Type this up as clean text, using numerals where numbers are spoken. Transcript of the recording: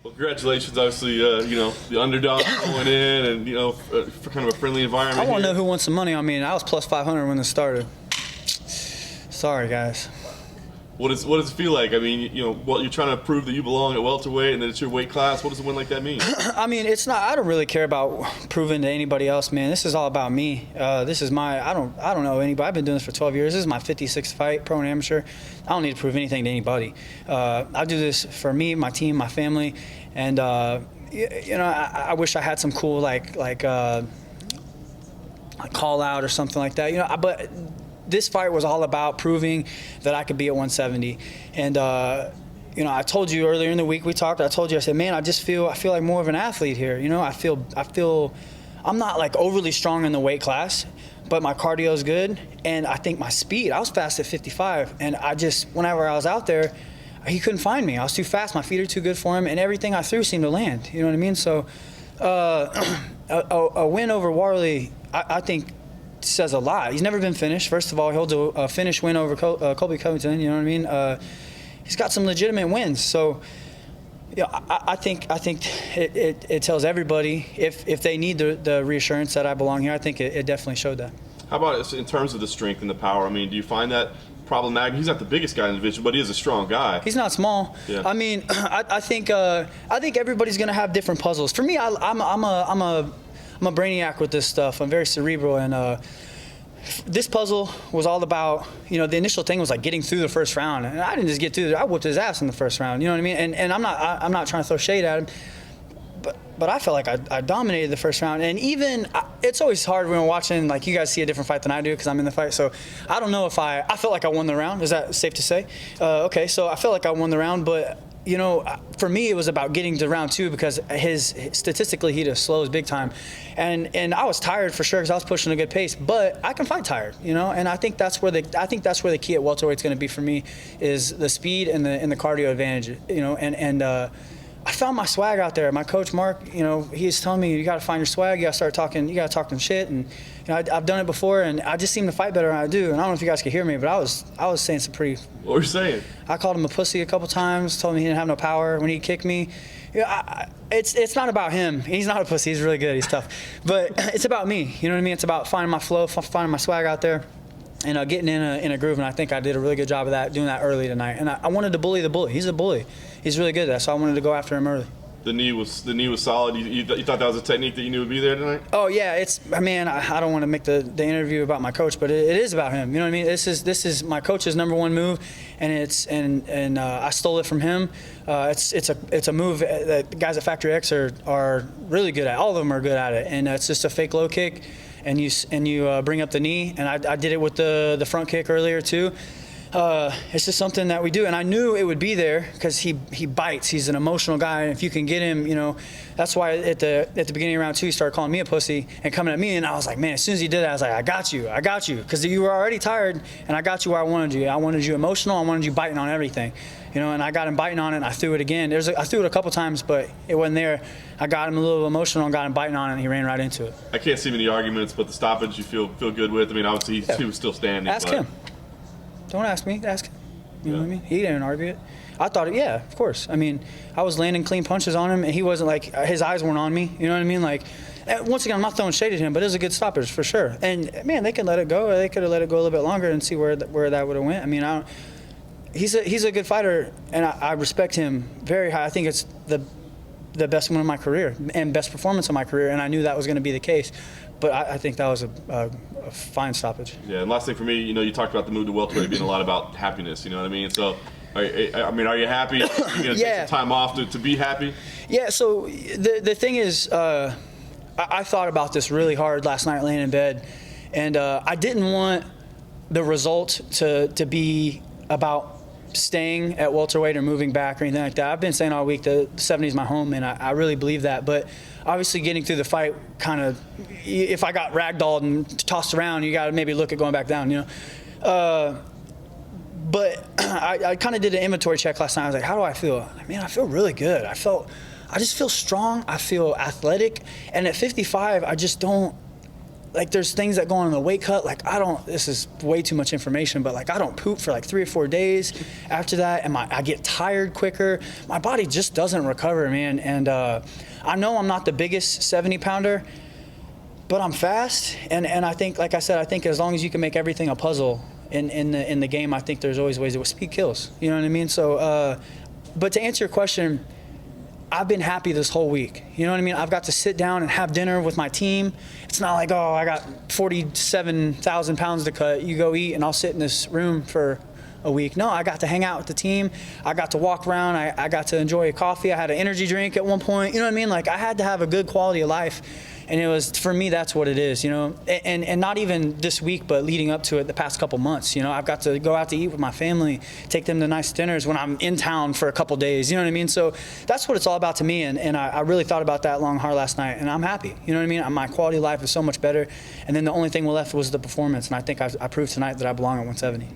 Well, congratulations, obviously, the underdog going in and, for kind of a friendly environment. I want to know who won some money on me, and I was plus 500 when this started. Sorry, guys. What does it feel like? I mean, you're trying to prove that you belong at welterweight and that it's your weight class. What does a win like that mean? I mean, it's not. I don't really care about proving to anybody else, man. This is all about me. This is my. I don't know anybody. I've been doing this for 12 years. This is my 56th fight, pro and amateur. I don't need to prove anything to anybody. I do this for me, my team, my family, and I wish I had some cool like call out or something like that. But this fight was all about proving that I could be at 170. And, I told you earlier in the week we talked, I said, man, I feel like more of an athlete here. I feel I'm not like overly strong in the weight class, but my cardio is good. And I think my speed, I was fast at 55. And whenever I was out there, he couldn't find me. I was too fast. My feet are too good for him. And everything I threw seemed to land. You know what I mean? So a win over Warley, I think, says a lot. He's never been finished. First of all, he holds a finish win over Colby Covington. You know what I mean? He's got some legitimate wins. So, I think it tells everybody if they need the reassurance that I belong here. I think it definitely showed that. How about in terms of the strength and the power? I mean, do you find that problematic? He's not the biggest guy in the division, but he is a strong guy. He's not small. Yeah. I mean, I think everybody's gonna have different puzzles. For me, I'm a brainiac with this stuff. I'm very cerebral, and this puzzle was all about, the initial thing was like getting through the first round, and I didn't just get through it. I whooped his ass in the first round. You know what I mean? And I'm not trying to throw shade at him, but I felt like I dominated the first round. And even it's always hard when we're watching. Like, you guys see a different fight than I do because I'm in the fight. So I don't know if I felt like I won the round. Is that safe to say? Okay, so I felt like I won the round, but. For me, it was about getting to round 2 because statistically he just slows big time, and I was tired for sure because I was pushing a good pace. But I can fight tired, and I think that's where the key at welterweight is going to be for me is the speed and the cardio advantage, and I found my swag out there. My coach Mark, he's telling me you got to find your swag. You got to start talking. You got to talk them shit. And I've done it before, and I just seem to fight better than I do. And I don't know if you guys could hear me, but I was saying some pretty. What were you saying? I called him a pussy a couple times. Told him he didn't have no power when he kicked me. It's not about him. He's not a pussy. He's really good. He's tough. But it's about me. You know what I mean? It's about finding my flow, finding my swag out there. And getting in a groove, and I think I did a really good job of that, doing that early tonight. And I wanted to bully the bully. He's a bully. He's really good at that, so I wanted to go after him early. The knee was solid. You thought that was a technique that you knew would be there tonight? Oh yeah, I don't want to make the interview about my coach, but it is about him. You know what I mean? This is my coach's number one move, and I stole it from him. It's a move that guys at Factory X are really good at. All of them are good at it, and it's just a fake low kick. And you bring up the knee, and I did it with the front kick earlier too. It's just something that we do, and I knew it would be there because he bites. He's an emotional guy, and if you can get him, that's why at the beginning of round 2 he started calling me a pussy and coming at me, and I was like, man, as soon as he did that, I was like, I got you, because you were already tired, and I got you where I wanted you. I wanted you emotional. I wanted you biting on everything. And I got him biting on it, and I threw it again. I threw it a couple times, but it wasn't there. I got him a little emotional and got him biting on it, and he ran right into it. I can't see many arguments, but the stoppage you feel good with. I mean, obviously he was still standing. Ask him. Don't ask me. Ask him. You know what I mean? He didn't argue it. I thought, yeah, of course. I mean, I was landing clean punches on him, and he wasn't like, his eyes weren't on me. You know what I mean? Like, once again, I'm not throwing shade at him, but it was a good stoppage for sure. And man, they could let it go. Or they could have let it go a little bit longer and see where that would have went. I mean, he's a good fighter, and I respect him very high. I think it's the best win of my career and best performance of my career, and I knew that was going to be the case. But I think that was a fine stoppage. Yeah, and last thing for me, you talked about the move to welterweight being a lot about happiness. You know what I mean? So, are you happy? You're going to take some time off to be happy? Yeah. So the thing is, I thought about this really hard last night laying in bed, and I didn't want the result to be about staying at welterweight or moving back or anything like that. I've been saying all week the 70 is my home, and I really believe that. But obviously getting through the fight kind of, if I got ragdolled and tossed around, you got to maybe look at going back down, But I kind of did an inventory check last night. I was like, how do I feel? Man, I feel really good. I just feel strong. I feel athletic. And at 55, like there's things that go on in the weight cut. Like this is way too much information, but like I don't poop for like 3 or 4 days after that, and I get tired quicker. My body just doesn't recover, man. And I know I'm not the biggest 70-pounder, but I'm fast, and I think, like I said, I think as long as you can make everything a puzzle in the game, I think there's always ways that speed kills. You know what I mean? So, but to answer your question, I've been happy this whole week. You know what I mean? I've got to sit down and have dinner with my team. It's not like, oh, I got 47,000 pounds to cut. You go eat, and I'll sit in this room for a week. No, I got to hang out with the team. I got to walk around. I got to enjoy a coffee. I had an energy drink at one point. You know what I mean? Like, I had to have a good quality of life. And it was, for me, that's what it is, you know, and not even this week, but leading up to it the past couple months. You know, I've got to go out to eat with my family, take them to nice dinners when I'm in town for a couple days, you know what I mean? So that's what it's all about to me, and I really thought about that long, hard last night, and I'm happy, you know what I mean? My quality of life is so much better, and then the only thing left was the performance, and I think I proved tonight that I belong at 170.